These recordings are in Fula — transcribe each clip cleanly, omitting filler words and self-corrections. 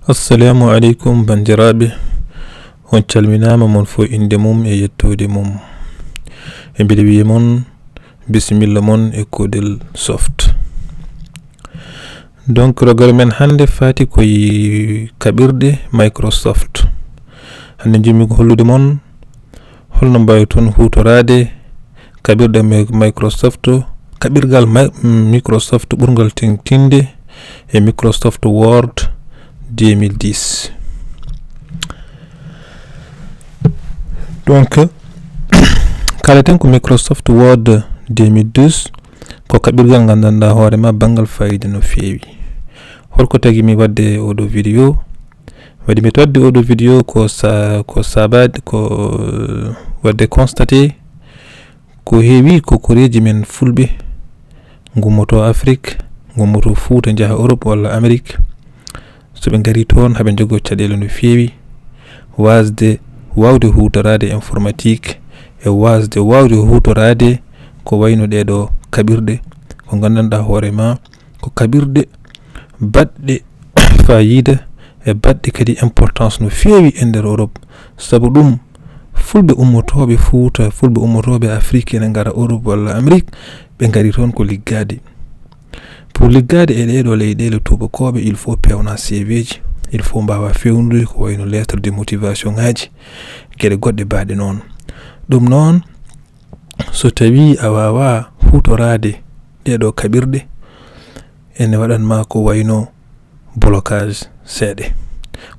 Assalamu alaikum bandiraɓe, on calminama mon fo inde mum e yettode mum. E mbiɗa wiya mon bisimilla mon e kodel soft. Donc rogere men hande fati koye kaɓirɗe Microsoft. Hande jimmi ko hollude mon holno mbawi toon hutorade kaɓirɗe Microsoft, kaɓirgal Microsoft ɓurgal tintinde e Microsoft Word 2010. Donc kalaten ko Microsoft Word 2010 ko kaɓirgal gandanɗa hoorema bangal fayida no feewi. Holko tagi mi wadde oɗo vidéo? Wadi mi wadde oɗo vidéo ko sabade ko wadde constaté ko heewi ko koreji men fulɓe gummoto Afrique, gummoto Fouta jaha Europe walla Amérique. So ɓe ngari toon haɓe jogo caɗele no feewi, wawde hutorade informatique e wawde hutorade ko wayno ɗeɗo kaɓirɗe ko gandanɗa hoorema ko kaɓirɗe baɗɗe fayida e baɗɗe kadi importance no feewi e nder Europe. Sabu ɗum fulɓe ummotoɓe Fouta, fulɓe ummotoɓe Afrique ene ngara Europe walla Amérique, ɓe ngari toon ko liggade. Pour liggade e ɗeɗo leyɗele tubakoɓe, il faut pewna CV ji, il faut mbawa fewnude ko wayno lettre de motivation ngaji, gueɗe goɗɗe baɗe noon. Ɗum noon so tawi a wawa hutorade ɗeɗo kaɓirɗe ene waɗanma ko wayno blocage seeɗe.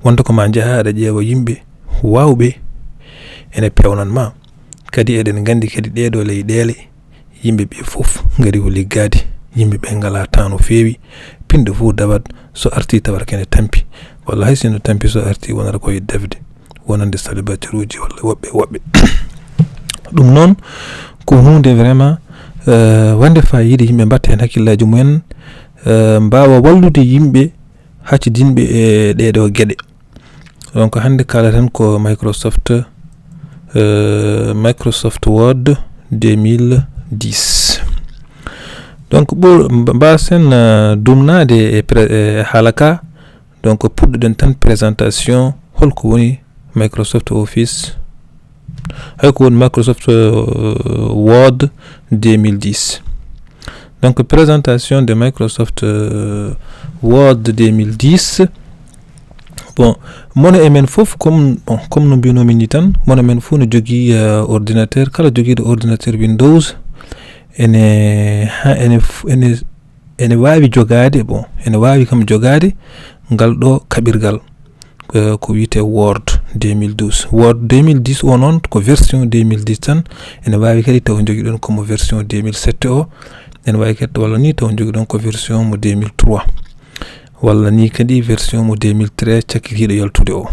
Wonta ko ma jaha aɗa ƴeewa yimɓe wawɓe ene pewnanma, kadi eɗen gandi kadi ɗeɗo leyɗele yimɓe ɓe fof ngari ko liggade. Yimɓe ɓe ngala temps no feewi, pinde fuu dawat, so arti tawata kene tampi, walla hay sino tampi so arti wonata koye defde wonande salibatiruji walla woɓɓe ɗum noon ko hunde vraiment wande fayida. Yimɓe mbatta hen hakkillaji mumen, mbawa wallude yimɓe haccudinɓe e ɗeɗo gueɗe. Donc hande kalaten ko Microsoft Word 2010. Donc mbasen dumnade e halaka. Donc puɗɗoɗen tan présentation holko woni Microsoft Office, hayko woni Microsoft Word 2010. Donc présentation de Microsoft Word 2010. Bon, mono e men fof comme no mbinomi ni tan, mono men fof no jogui ordinateur. Kala joguiɗo ordinateur Windows ene wawi jogade, ene wawi kam jogade ngal ɗo kaɓirgal ko wiyete Word 2012. Word 2010 o noon ko version 2010 tan. Ene wawi kadi taw jogui ɗon komo version 2007 o, ene wawi kadi walla ni taw jogui ɗon ko version mo 2003 walla ni kadi version mo 2013 cakkitiɗo yaltude o.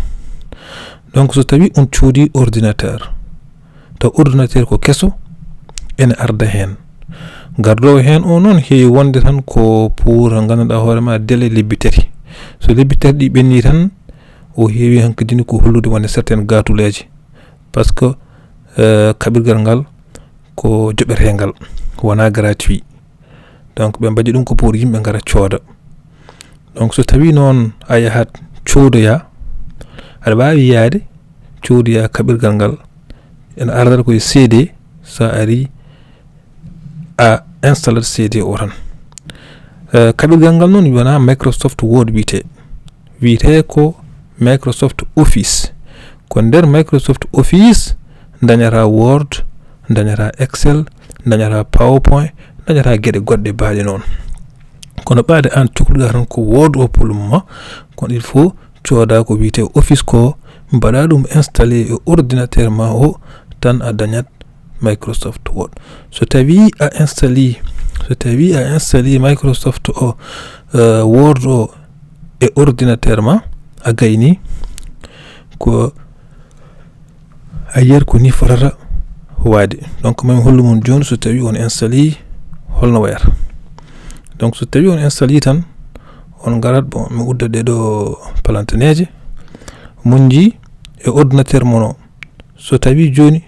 Donc so tawi on coodi ordinateur, taw ordinateur ko kesso, ene arda hen. Gardowo hen o noon heewi wonde tan ko pour gandanɗa hoorema délai lebbi tati. So lebbi tati ɗi ɓenni tan o heewi hankkadini ko hollude wonde certaine gatuleji, par ce que kaɓirgal ngal ko joɓetegal, wona gratuit. Donc ɓe mbaɗi ɗum ko pour yimɓe ngara cooda. Donc so tawi noon a yahat coodoya, aɗa wawi yaade coodoya kaɓirgal ngal, ene ardata koye CD. Sa ari a installer CD o tan. Kaɓirgal ngal noon wona Microsoft Word wiyete ko Microsoft Office. Ko nder Microsoft Office dañata Word, dañata Excel, dañata PowerPoint, dañata gueɗe goɗɗe baɗe noon. Kono ɓaade an cukluɗa tan ko Word o pour le moment, kono il faut cooda ko wiyete Office ko, mbaɗa ɗum installé e ordinateur ma o, tan a dañat Microsoft Word. So tawi a installé Microsoft Word o e ordinateur ma, a gayni ko a yiyat ko ni fotata waade. Donc mami hollu mon joni so tawi on installé holno wayata. Donc so tawi on installé tan, on garat mi udda ɗeɗo palantaneje monji e ordinateur mono. So tawi joni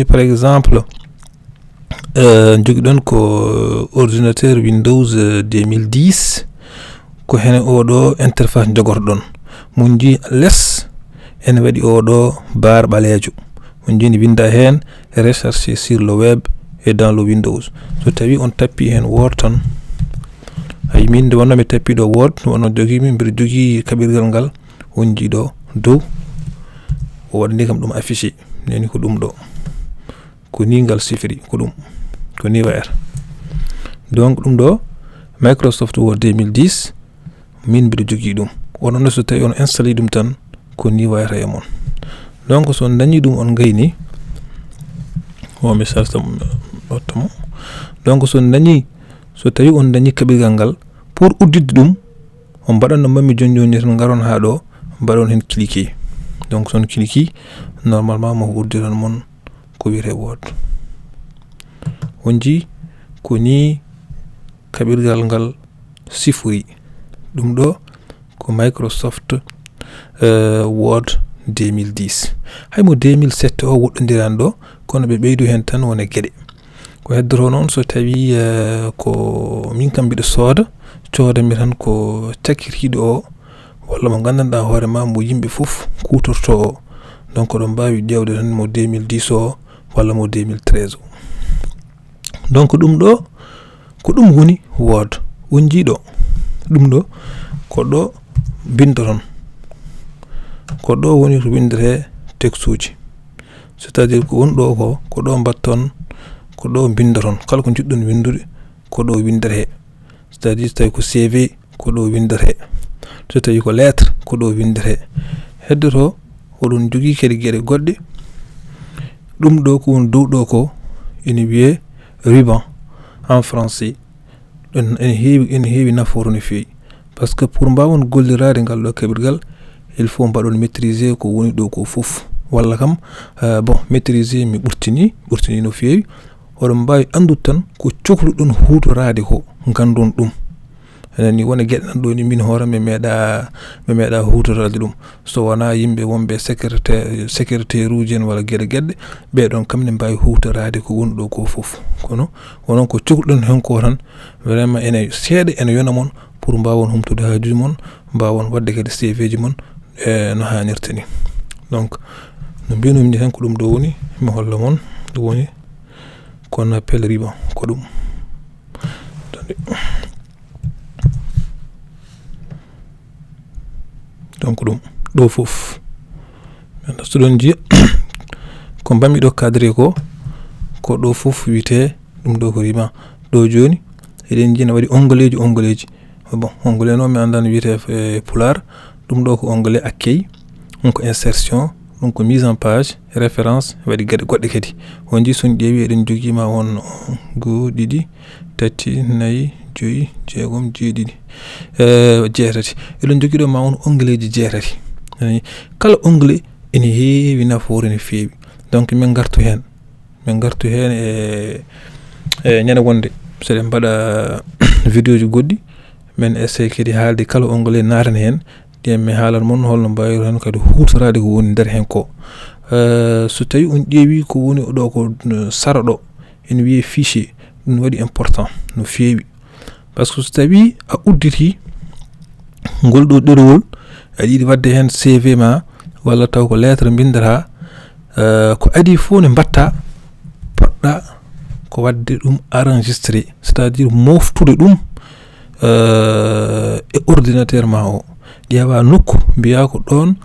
par exemple jogui ɗon ko ordinateur Windows 2010 ko hen oɗo interface jogordon mun ji less en wadi oɗo bar balejo mun ji ni winda hen rechercher sur le web et dans le Windows so tawi on tappi hen Word tan ay min de wonno mi tappi do Word wonno jogi min bir jogi kabirgal ngal on ji do dow o wadni kam dum affiché neni ko dum do ko ni ngal sifiri ko dum ko ni wayata donc dum do Microsoft Word 2010 min bir jogi dum onon so tawi on installer dum tan ko ni wayata e mon donc so dañi dum on gayni o mi saltam otomo donc so dañi so tawi on dañi kabirgal ngal pour uddide dum on badan no mammi jonjoni tan garon ha do badon hen cliquer donc son cliquer normalement mo uddiran mon ko wiire Word onji ko ni kabirgal ngal sifuri dum do ko Microsoft Word 2010 haymo 2007 o woddondiran do kono be beydu hen tan wona gede ko heddoro non so tawi ko min kam bido soda mi tan ko takirido o walla mo gandanda hoore ma mo yimbe fof kutorto donc don baawi dewde tan mo 2010 o walla mo 2013 donc dum do ko dum woni Word on jido dum do ko do bindoron ko do woni to bindere textuji c'est-à-dire ko won do ko do batton ko do bindoron kala ko juddon windude ko do windere c'est-à-dire tay ko CV ko do windere so tawi ko lettre ko do windere heddoto odon jogi kedi gere godde dum do ko won dow do ko ina wiye ruban en français en heewi naforu ni fi parce que pour mbawon gollirade ngal do kabirgal il faut mbadon maîtriser ko woni do ko fof walla kam bon maîtriser mi burtini no feewi odon mbawi andu tan ko coklu don hutorade ko gandon dum ni wona geddan do ni min hoore me meeda hutorade dum so wana yimbe wonbe secrétaire ujen wala gedde be don kamne mbawi hutorade ko woni do ko fof kono wonon ko cokludon hen ko tan vraiment ene seede ene yona mon pour mbawon humtude haajuji mon mbawon wadde kadi CV ji mon no hanirteni donc no bienum ni hen ko dum do woni mi holla mon do woni qu'on appelle ruban ko dum donc dum do fof men studon ji ko bammi do cadre ko do fof wite dum do ko ruban do joni eden jina wadi ongleji bon onglet no mi andan wite pular dum do ko onglet accueil on ko insertion donc ko mise en page référence wadi gade godde kadi wonji son dewi eden jogi ma won go didi tati nayi joyi jeegom jeedidi jeetati eden jogi do ma won ongleji jeetati kala onglet ene heewi nafoore ne feewi donc min gartu hen e nyane wonde so den bada vidéo ji goddi men essaye kadi haalde kala onglet naatan hen mi haalan mon holno mbawi hen kadi hutorade ko woni der hen ko so tawi on ƴeewi ko woni do ko sara do en wiye fichier dum wadi important no feewi parce que so tawi a udditi ngol do derewol a yidi wadde hen CV ma walla taw ko lettre bindata ko adi fo ne batta podda ko wadde dum enregistrer c'est-à-dire moftude dum e ordinateur ma o diawa nokku biya ko don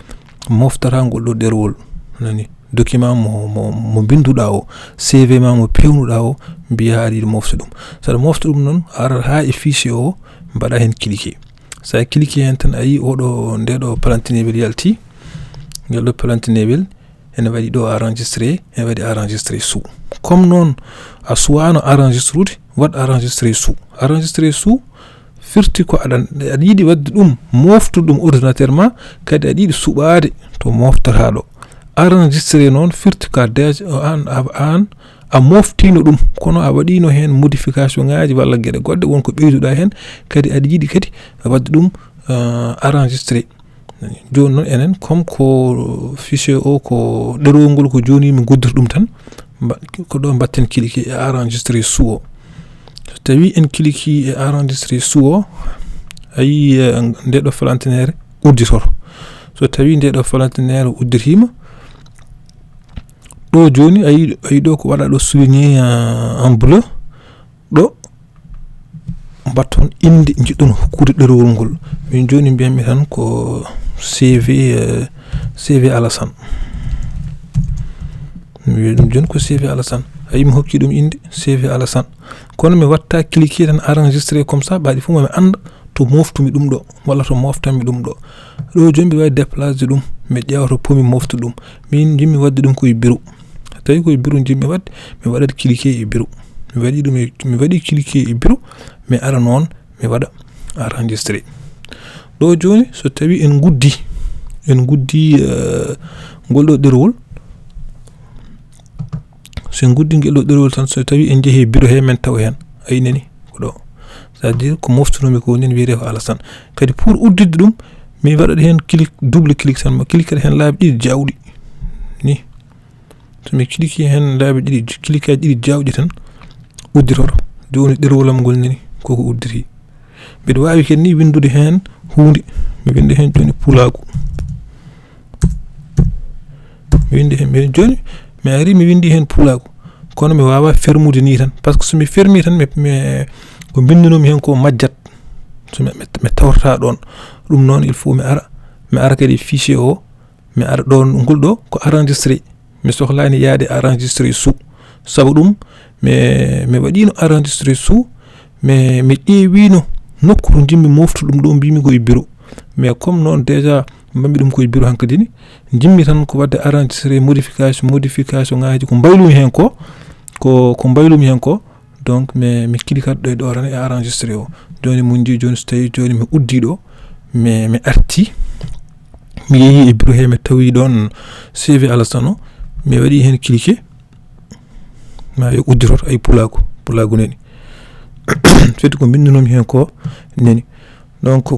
moftata ngol do derwol nani document mo binduda o CV ma mo pewnuda o biya ari moftu dum sa moftu dum non ara ha e fichier o bada hen cliquer sa cliquer hen tan ayi odo ndedo plantinable yalti ngel do plantinable en wadi do enregistrer en wadi enregistrer sous comme non a suano enregistrer wad enregistrer sous firti ko adan yidi wadde dum moftu dum ordinateur ma kadi adi subaade to moftata do enregistrer non firti ka deja an a moftino dum kono a wadino hen modification ngaaji walla gede godde won ko beyduda hen kadi adi yidi kadi wadde dum enregistrer joni non enen comme ko fichier o ko derowol ko joni mi goddir dum tan ko do batten cliquer e enregistrer sous so tawi en cliquer e enregistrer sous ay nde do falantinere udditor so tawi nde do falantinere uddirhima do joni ay do ko wada do souligner en bleu do baton indi jiddon hokkude derewol ngol min joni mbiyami tan ko CV Alassane mi joni ko CV Alassane ay mi hokki dum indi CV Alassane kono mi watta cliquer tan enregistrer comme ça baadi fu mi anda to moftumi dum do walla to moftami dum do jombi way déplacer dum mi ƴewto pomi moftu dum min jimmi wadde dum koy bureau tawi koy bureau jimmi wadde mi wada cliquer e bureau mi wadi cliquer e bureau mi ara non mi wada enregistrer do joni so tawi en guddi goldo derwol sen guddi ngel do derwol tan so tawi en jehi bureau he men taw hen ay neni ko do c'est-à-dire ko moftunomi ko nen wiire ko Alassane kadi pour uddide dum mi wada hen clic double clic tan ma cliquer hen laabi didi jawdi ni to mi cliquer hen laabi didi cliquer didi jawdi tan udditor joni derwolam gol neni koko uddiri bido waawi ken ni windude hen huunde mi windi hen joni pulagu mi windi hen mi joni mi ari mi windi hen pulagu kono mi wawa fermude ni tan parce que so mi fermi tan mi ko bindinomi hen ko majjat so mi tawrta don dum non il faut mi ara kadi fichier o mi ara don ngol do ko enregistrer mi sohlani yaade enregistrer sabu dum mi wadino enregistrer mi ƴeewino nokkuru jimmi moftu dum do bimi ko e bureau mais comme non déjà mbammi dum ko e bureau hankadini jimmi tan ko wadde enregistrer modification ngaaji ko baylumi hen ko baylumi hen ko donc mi cliquat do e do ran e enregistrer o joni mun ji joni stay joni mi uddi do mi arti mi yeyi e bureau he mi tawi don CV Alassane mi wadi hen cliquer ma yo udditor ay pulagu neni feti ko bindinomi hen ko neni donc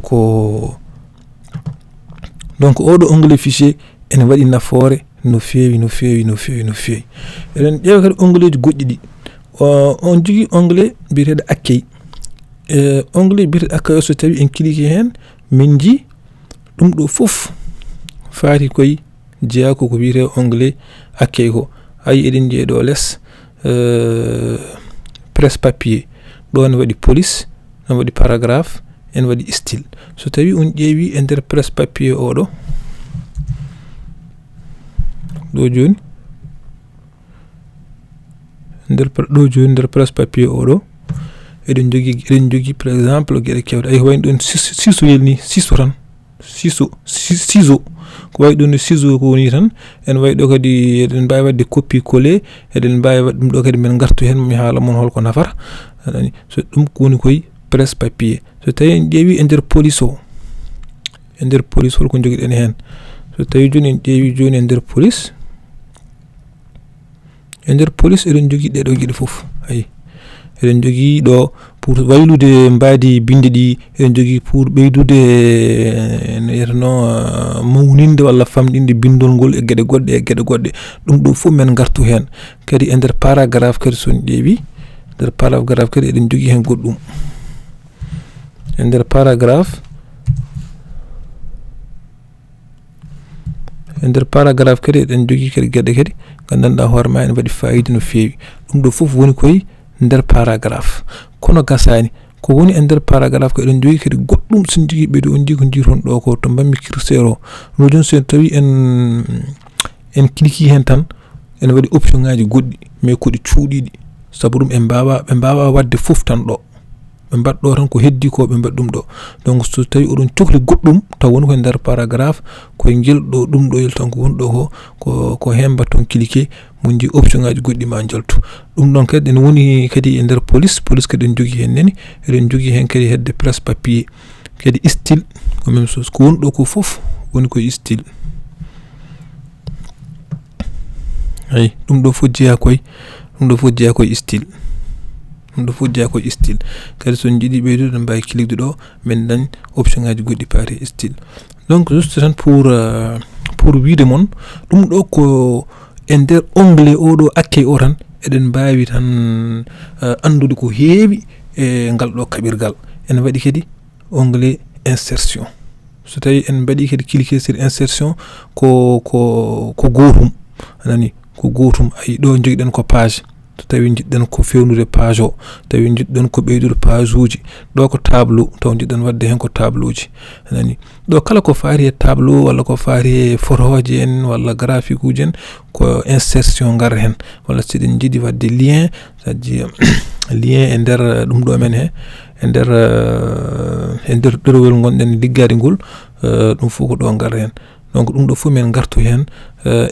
odo onglet fichier en wadi nafoore no feewi eden ƴeewa kadi onglet ji goddi di on jigi onglet bireede accueil onglet bireede accueil so tawi en cliquer hen min ji dum do fof faati koy jeya ko biire onglet accueil ko ay eden je do les presse papier do ne wadi police no wadi paragraphe en wadi style so tawi on ƴeewi e der presse papier o do joni der presse papier o eden jogi par exemple gede kewde ay wayno don siso yelni siso ko way don siso ko ni tan en way do kadi eden mbaawi wadde copie coller eden mbaawi wadde dum do kadi men gartu hen mi haala mon holko nafara so dum ko woni koy presse papier so tawi en ƴeewi e der police holko jogiden hen so tawi joni en ƴeewi joni e der police eden jogi de do gide fof ay eden jogi do pour waylude mbaadi binde di eden jogi pour beydude yerno mawninde walla famdinde bindol ngol e gede godde dum do fu men gartu hen kadi e der paragraphe kadi son ƴeewi der paragraphe kadi eden jogi hen goddum e der paragraphe kadi eden jogi kadi gede kadi gandanda horma en wadi faayide no feewi dum do fof woni koy der paragraphe kono gasani ko woni e der paragraphe ko eden jogi kadi goddum sin jigi be do on jigi ko jiron do ko to bammi curseur no jon sen tawi en cliquer hen tan en wadi option ngaaji goddi mais ko di cuudidi sabu dum be mbaawa wadde fof tan do be baddo tan ko heddi ko be baddum do donc so tawi odon cohli goddum taw woni ko der paragraphe ko geldo dum do yel tan ko wondo ko hemba ton cliquer mun ji option ngaaji goddi ma jaltu dum don kadi en woni kadi e der police kadi en jogi hen neni eden jogi hen kadi hedde presse papier kadi style ko même chose ko wondo ko fof woni ko style ay dum do fojjiya koy style do fujja ko style kadi son jidi beydude mbay clique do men dañ option ngaaji goddi pare style donc juste tan pour wiide mon dum do ko en der onglet o do accueil o tan eden mbaawi tan andude ko heewi e ngal do kabirgal en wadi kadi onglet insertion so tawi en mbaɗi kadi cliquer sur insertion ko gotum anani ko gotum ay ɗo jogiɗen ko page so tawi jiɗɗen ko fewnude page o tawi jiɗɗen ko ɓeydude page uji ɗo ko tableau taw jiɗɗen wadde hen ko tableau uji anani ɗo kala ko faari e tableau walla ko faari e photoji en walla graphique uji en ko insertion gar hen walla siɗen jiiɗi wadde lien sadji lien e nder ɗum ɗo men he e nder ɗerowel gonɗen liggade ngol ɗum fof ko ɗo gar hen donc ɗum ɗo fof men gartu hen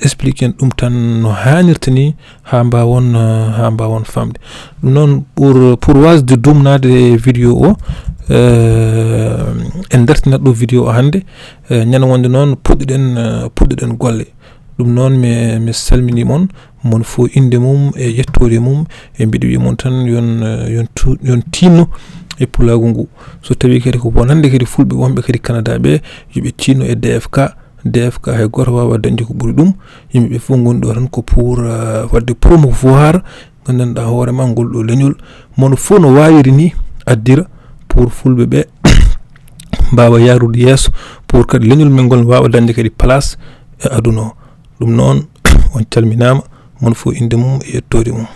expliquer ɗum tan no hanirta ni ha mbawon famde ɗum noon pour wasde dumnade vidéo o en dartinat ɗo vidéo o hande ñande wonde noon puɗɗiɗen golle ɗum noon mi salmini mon fo inde mum e yettode mum e mbiɗi wi mon tan yon tinno e pulagu ngu so tawi kadi ko bonande kadi fulɓe wonɓe kadi Canada ɓe yoɓe tinno e DFK hay goto wawa dañde ko ɓuri ɗum yimɓeɓe fof goni ɗo tan ko pour wadde promouvoir gandanɗa hoorema ngol ɗo leñol mono fof no wawiri ni addira pour fulɓe ɓe mbawa yarude yeeso pour kadi leñol men ngol wawa dañde kadi place e aduna o ɗum noon on calminama mono fof inde mum e yettode mum